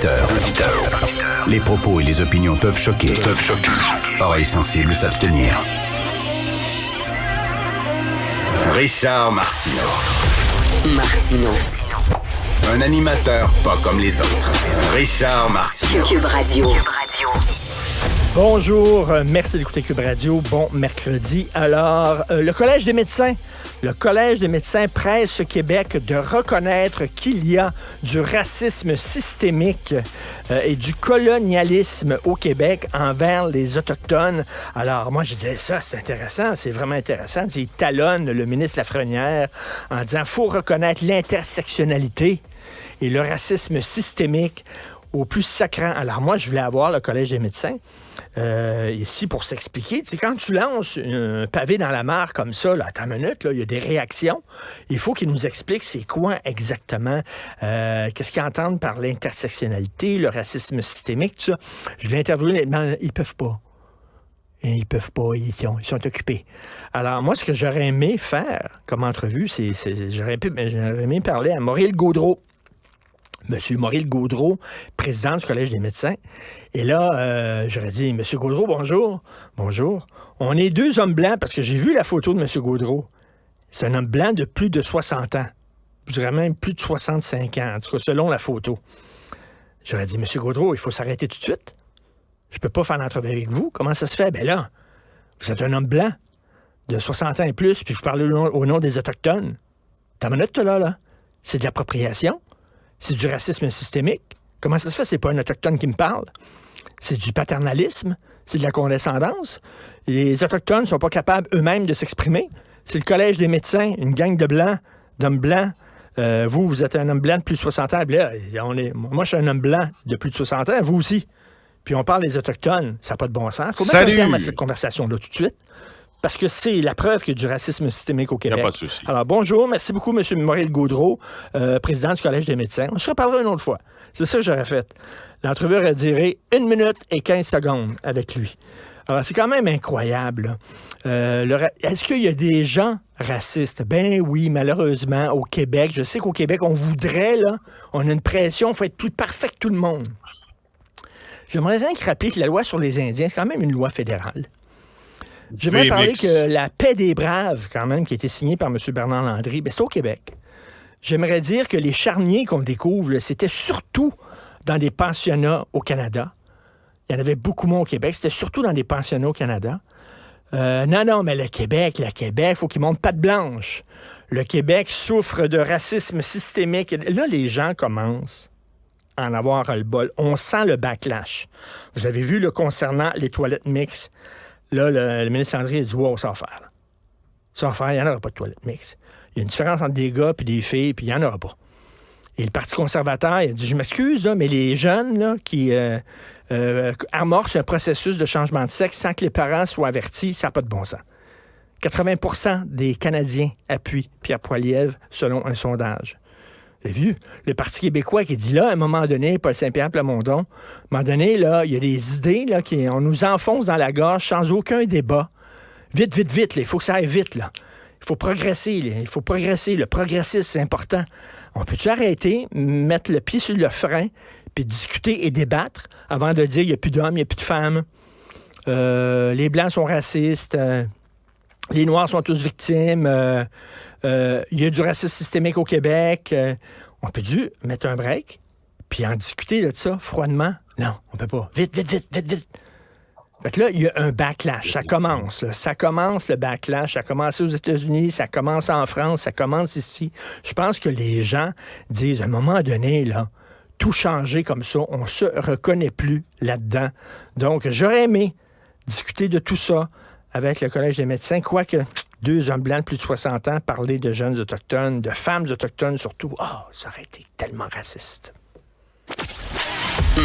auditeurs. Les propos et les opinions peuvent choquer. Oreilles sensibles s'abstenir. Richard Martineau. Un animateur pas comme les autres. Richard Martineau. Cube Radio. Bonjour, merci d'écouter Cube Radio. Bon mercredi. Alors, le Collège des médecins. Le Collège des médecins presse le Québec de reconnaître qu'il y a du racisme systémique et du colonialisme au Québec envers les Autochtones. Alors, moi, je disais ça, c'est intéressant, c'est vraiment intéressant. Il talonne le ministre Lafrenière en disant qu'il faut reconnaître l'intersectionnalité et le racisme systémique au plus sacrant. Alors, moi, je voulais avoir le Collège des médecins ici pour s'expliquer. Tu sais, quand tu lances un pavé dans la mare comme ça, là, attends une minute, là, il y a des réactions. Il faut qu'ils nous expliquent c'est quoi exactement, qu'est-ce qu'ils entendent par l'intersectionnalité, le racisme systémique, tout ça. Je l'ai interviewé, mais ils peuvent pas. Ils peuvent pas, ils sont occupés. Alors, moi, ce que j'aurais aimé faire comme entrevue, j'aurais aimé parler à Maurice Gaudreault. Monsieur Maurice Gaudreault, président du Collège des médecins. Et là, j'aurais dit, Monsieur Gaudreault, bonjour. Bonjour. On est deux hommes blancs, parce que j'ai vu la photo de Monsieur Gaudreault. C'est un homme blanc de plus de 60 ans. Je dirais même plus de 65 ans, en tout cas, selon la photo. J'aurais dit, Monsieur Gaudreault, il faut s'arrêter tout de suite. Je peux pas faire l'entrevue avec vous. Comment ça se fait? Ben là, vous êtes un homme blanc de 60 ans et plus, puis vous parlez au nom des Autochtones. T'as une minute, là? C'est de l'appropriation. C'est du racisme systémique. Comment ça se fait? C'est pas un Autochtone qui me parle. C'est du paternalisme. C'est de la condescendance. Les Autochtones sont pas capables eux-mêmes de s'exprimer. C'est le Collège des médecins, une gang de blancs, d'hommes blancs. Vous êtes un homme blanc de plus de 60 ans. Là, moi, je suis un homme blanc de plus de 60 ans. Vous aussi. Puis on parle des Autochtones. Ça n'a pas de bon sens. Il faut mettre un terme à cette conversation-là tout de suite. Parce que c'est la preuve qu'il y a du racisme systémique au Québec. Il n'y a pas de souci. Alors, bonjour. Merci beaucoup, M. Maurice Gaudreault, président du Collège des médecins. On se reparlera une autre fois. C'est ça que j'aurais fait. L'entrevue aurait duré 1 minute et 15 secondes avec lui. Alors, c'est quand même incroyable. Est-ce qu'il y a des gens racistes? Ben oui, malheureusement, au Québec. Je sais qu'au Québec, on voudrait, là, on a une pression, il faut être plus parfait que tout le monde. J'aimerais rien que rappeler que la loi sur les Indiens, c'est quand même une loi fédérale. J'aimerais parler que la paix des braves, quand même, qui a été signée par M. Bernard Landry, ben, c'est au Québec. J'aimerais dire que les charniers qu'on découvre, là, c'était surtout dans des pensionnats au Canada. Il y en avait beaucoup moins au Québec. C'était surtout dans des pensionnats au Canada. Non, mais le Québec, il faut qu'il monte patte blanche. Le Québec souffre de racisme systémique. Là, les gens commencent à en avoir le bol. On sent le backlash. Vous avez vu, concernant les toilettes mixtes. Là, le ministre Landry a dit « Wow, ça va faire. Là. Ça va faire, il n'y en aura pas de toilettes mixtes. Il y a une différence entre des gars et des filles, puis il n'y en aura pas. » Et le Parti conservateur, il a dit « Je m'excuse, là, mais les jeunes là, qui amorcent un processus de changement de sexe sans que les parents soient avertis, ça n'a pas de bon sens. » 80% des Canadiens appuient Pierre Poilievre selon un sondage. Vous avez vu? Le Parti québécois qui dit là, à un moment donné, Paul Saint-Pierre Plamondon, à un moment donné, là, il y a des idées là, on nous enfonce dans la gorge sans aucun débat. Vite, là, il faut que ça aille vite. Là. Il faut progresser. Là. Il faut progresser. Le progressisme, c'est important. On peut-tu arrêter, mettre le pied sur le frein, puis discuter et débattre avant de dire il n'y a plus d'hommes, il n'y a plus de femmes, les Blancs sont racistes, les Noirs sont tous victimes, il y a du racisme systémique au Québec. On peut-tu mettre un break puis en discuter de ça froidement? Non, on peut pas. Vite. Fait que là, il y a un backlash. Ça commence. Là. Ça commence, le backlash. Ça a commencé aux États-Unis, ça commence en France, ça commence ici. Je pense que les gens disent, à un moment donné, là, tout changer comme ça, on se reconnaît plus là-dedans. Donc, j'aurais aimé discuter de tout ça avec le Collège des médecins, quoique 2 hommes blancs de plus de 60 ans parler de jeunes autochtones, de femmes autochtones surtout. Ça aurait été tellement raciste.